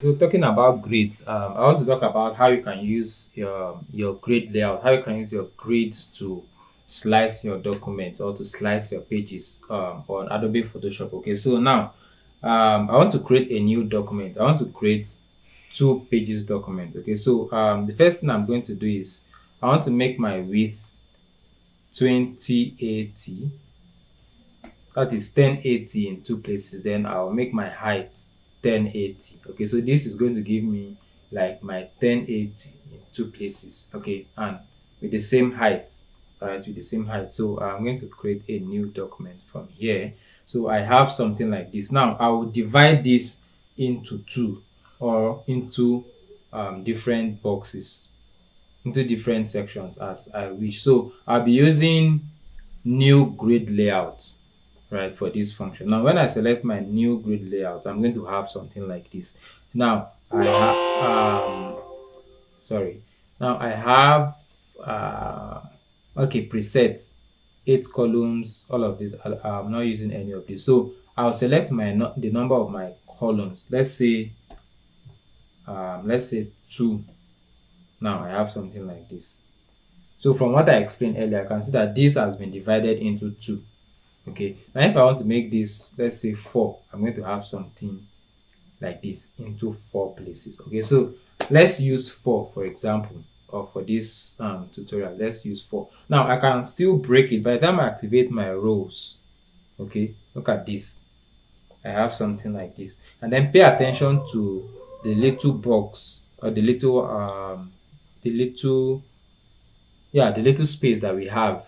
So talking about grids, I want to talk about how you can use your grid layout, how you can use your grids to slice your documents or to slice your pages on Adobe Photoshop. Okay, so now I want to create a new document. I want to create two pages document. Okay, so the first thing I'm going to do is I want to make my width 2080, that is 1080 in two places. Then I'll make my height 1080. Okay, so this is going to give me like my 1080 in two places. Okay, and with the same height, all right, with the same height. So I'm going to create a new document from here. So I have something like this. Now I will divide this into two, or into different boxes, into different sections as I wish. So I'll be using new grid layout, right, for this function. Now when I select my new grid layout, I'm going to have something like this. Now I have sorry, now I have okay, presets, 8 columns, all of this. I'm not using any of this, so I'll select my the number of my columns. Let's say 2. Now I have something like this. So from what I explained earlier, I can see that this has been divided into 2. Okay, now if I want to make this, let's say 4, I'm going to have something like this into 4 places. Okay, so let's use 4 for example, or for this tutorial, let's use 4. Now I can still break it by the time I activate my rows. Okay, look at this. I have something like this, and then pay attention to the little box, or the little, yeah, the little space that we have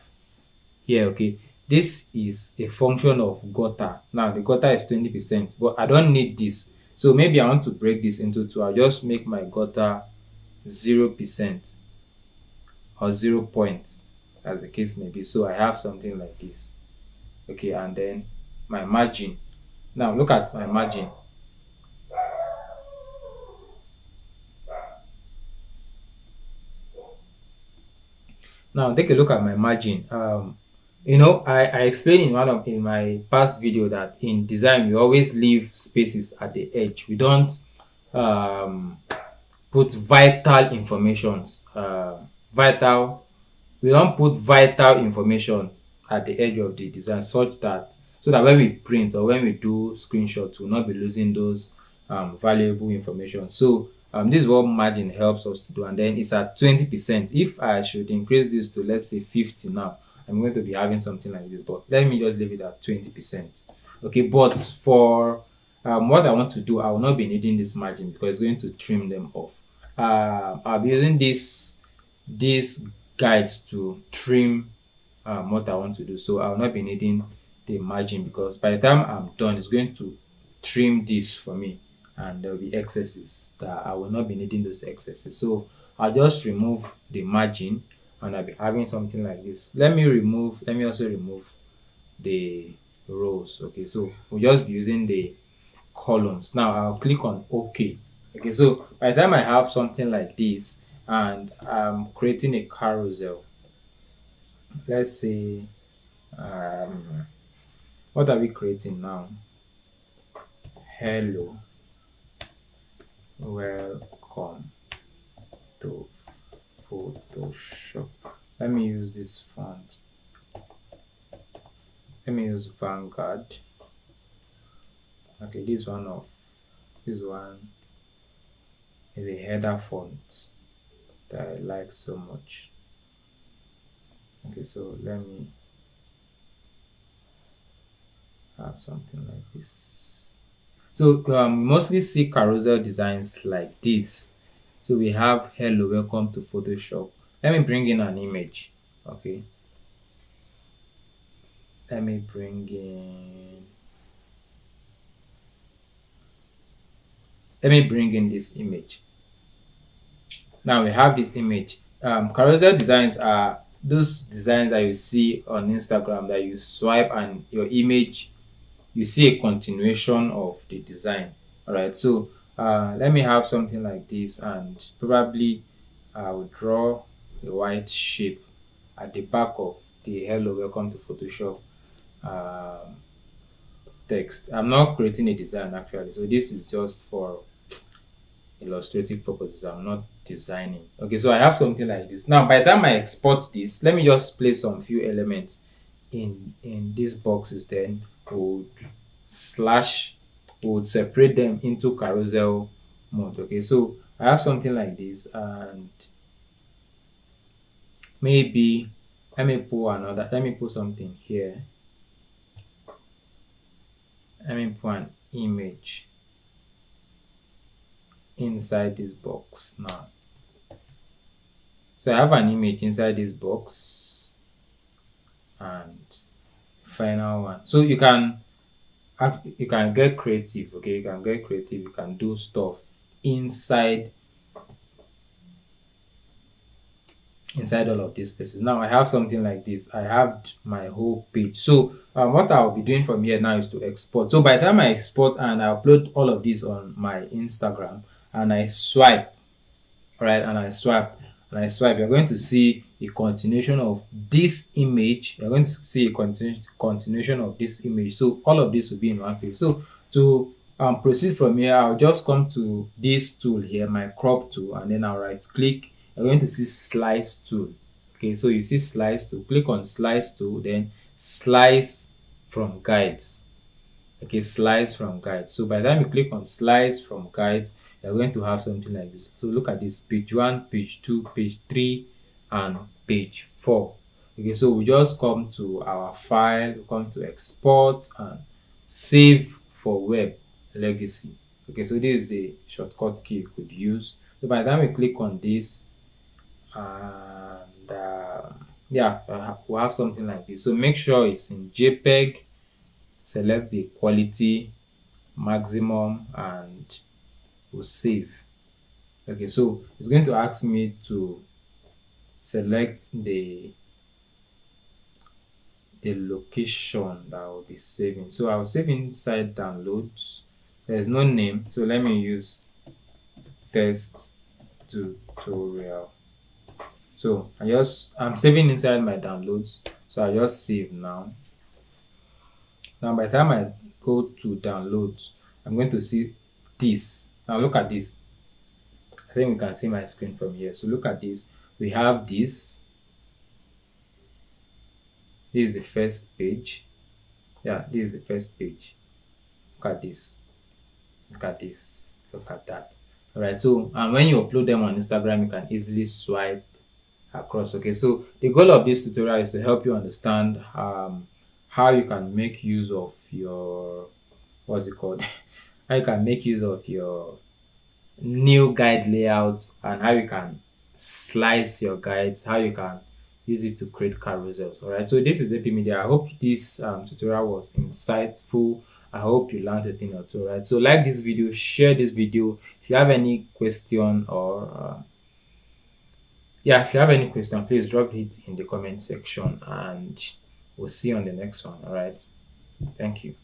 here. Okay, this is a function of gutter. Now the gutter is 20%, but I don't need this, so maybe I want to break this into 2. I'll just make my gutter 0% or 0 points, as the case may be. So I have something like this. Okay, and then my margin. Now look at my margin. Now take a look at my margin. I explained in my past video that in design we always leave spaces at the edge. We don't um, put vital informations. Vital. We don't put vital information at the edge of the design, such that so that when we print or when we do screenshots, we'll not be losing those valuable information. So this is what margin helps us to do, and then it's at 20%. If I should increase this to, let's say, 50 now, I'm going to be having something like this, but let me just leave it at 20%. Okay, but for what I want to do, I will not be needing this margin because it's going to trim them off. I'll be using these guides to trim what I want to do, so I will not be needing the margin, because by the time I'm done, it's going to trim this for me, and there will be excesses that I will not be needing those excesses. So I'll just remove the margin, and I'll be having something like this. Let me also remove the rows. Okay, so we'll just be using the columns. Now I'll click on OK. Okay, so by the time I have something like this, and I'm creating a carousel, let's say what are we creating now? Hello, welcome to Photoshop. Let me use this font. Let me use Vanguard. Okay, this one is a header font that I like so much. Okay, so let me have something like this. So mostly see carousel designs like this. So we have hello, welcome to Photoshop. Let me bring in an image. Okay, let me bring in this image. Now we have this image. Carousel designs are those designs that you see on Instagram, that you swipe and your image, you see a continuation of the design. All right, so let me have something like this, and probably I will draw a white shape at the back of the hello, welcome to Photoshop text. I'm not creating a design actually, so this is just for illustrative purposes. I'm not designing. Okay, so I have something like this. Now, by the time I export this, let me just place some few elements in these boxes. Then would slash would separate them into carousel mode. Okay, so I have something like this, and maybe let me put something here. Let me put an image inside this box now. So I have an image inside this box, and final one. So you can get creative. Okay, you can get creative. You can do stuff inside all of these places. Now I have something like this. I have my whole page. So what I'll be doing from here now is to export. So by the time I export and I upload all of this on my Instagram and I swipe, right, and I swipe you're going to see a continuation of this image. You're going to see a continuation of this image. So all of this will be in one page. So to proceed from here, I'll just come to this tool here, my crop tool, and then I'll right click. You're going to see slice tool. Okay, so you see slice tool, click on slice tool, then slice from guides. Okay, slice from guides. So by the time you click on slice from guides, you're going to have something like this. So look at this: page 1, page 2, page 3, and page 4. Okay, so we just come to our file, we come to export and save for web legacy. Okay, so this is the shortcut key you could use. So by the time we click on this, and yeah, we'll have something like this. So make sure it's in JPEG. Select the quality maximum and we'll save. Okay, so it's going to ask me to select the location that I will be saving. So I'll save inside downloads. There's no name, so let me use test tutorial. So I'm saving inside my downloads, so I just save now. Now by the time I go to downloads, I'm going to see this. Now look at this. I think we can see my screen from here. So look at this. We have this. This is the first page. Yeah, this is the first page. Look at this. Look at this. Look at that. Alright, so and when you upload them on Instagram, you can easily swipe across. Okay, so the goal of this tutorial is to help you understand how you can make use of your how you can make use of your new guide layouts, and how you can slice your guides, how you can use it to create carousels. All right, so this is AP Media. I hope this tutorial was insightful. I hope you learned a thing or two. Right, so like this video, share this video. If you have any question or if you have any question, please drop it in the comment section, and we'll see you on the next one. All right, thank you.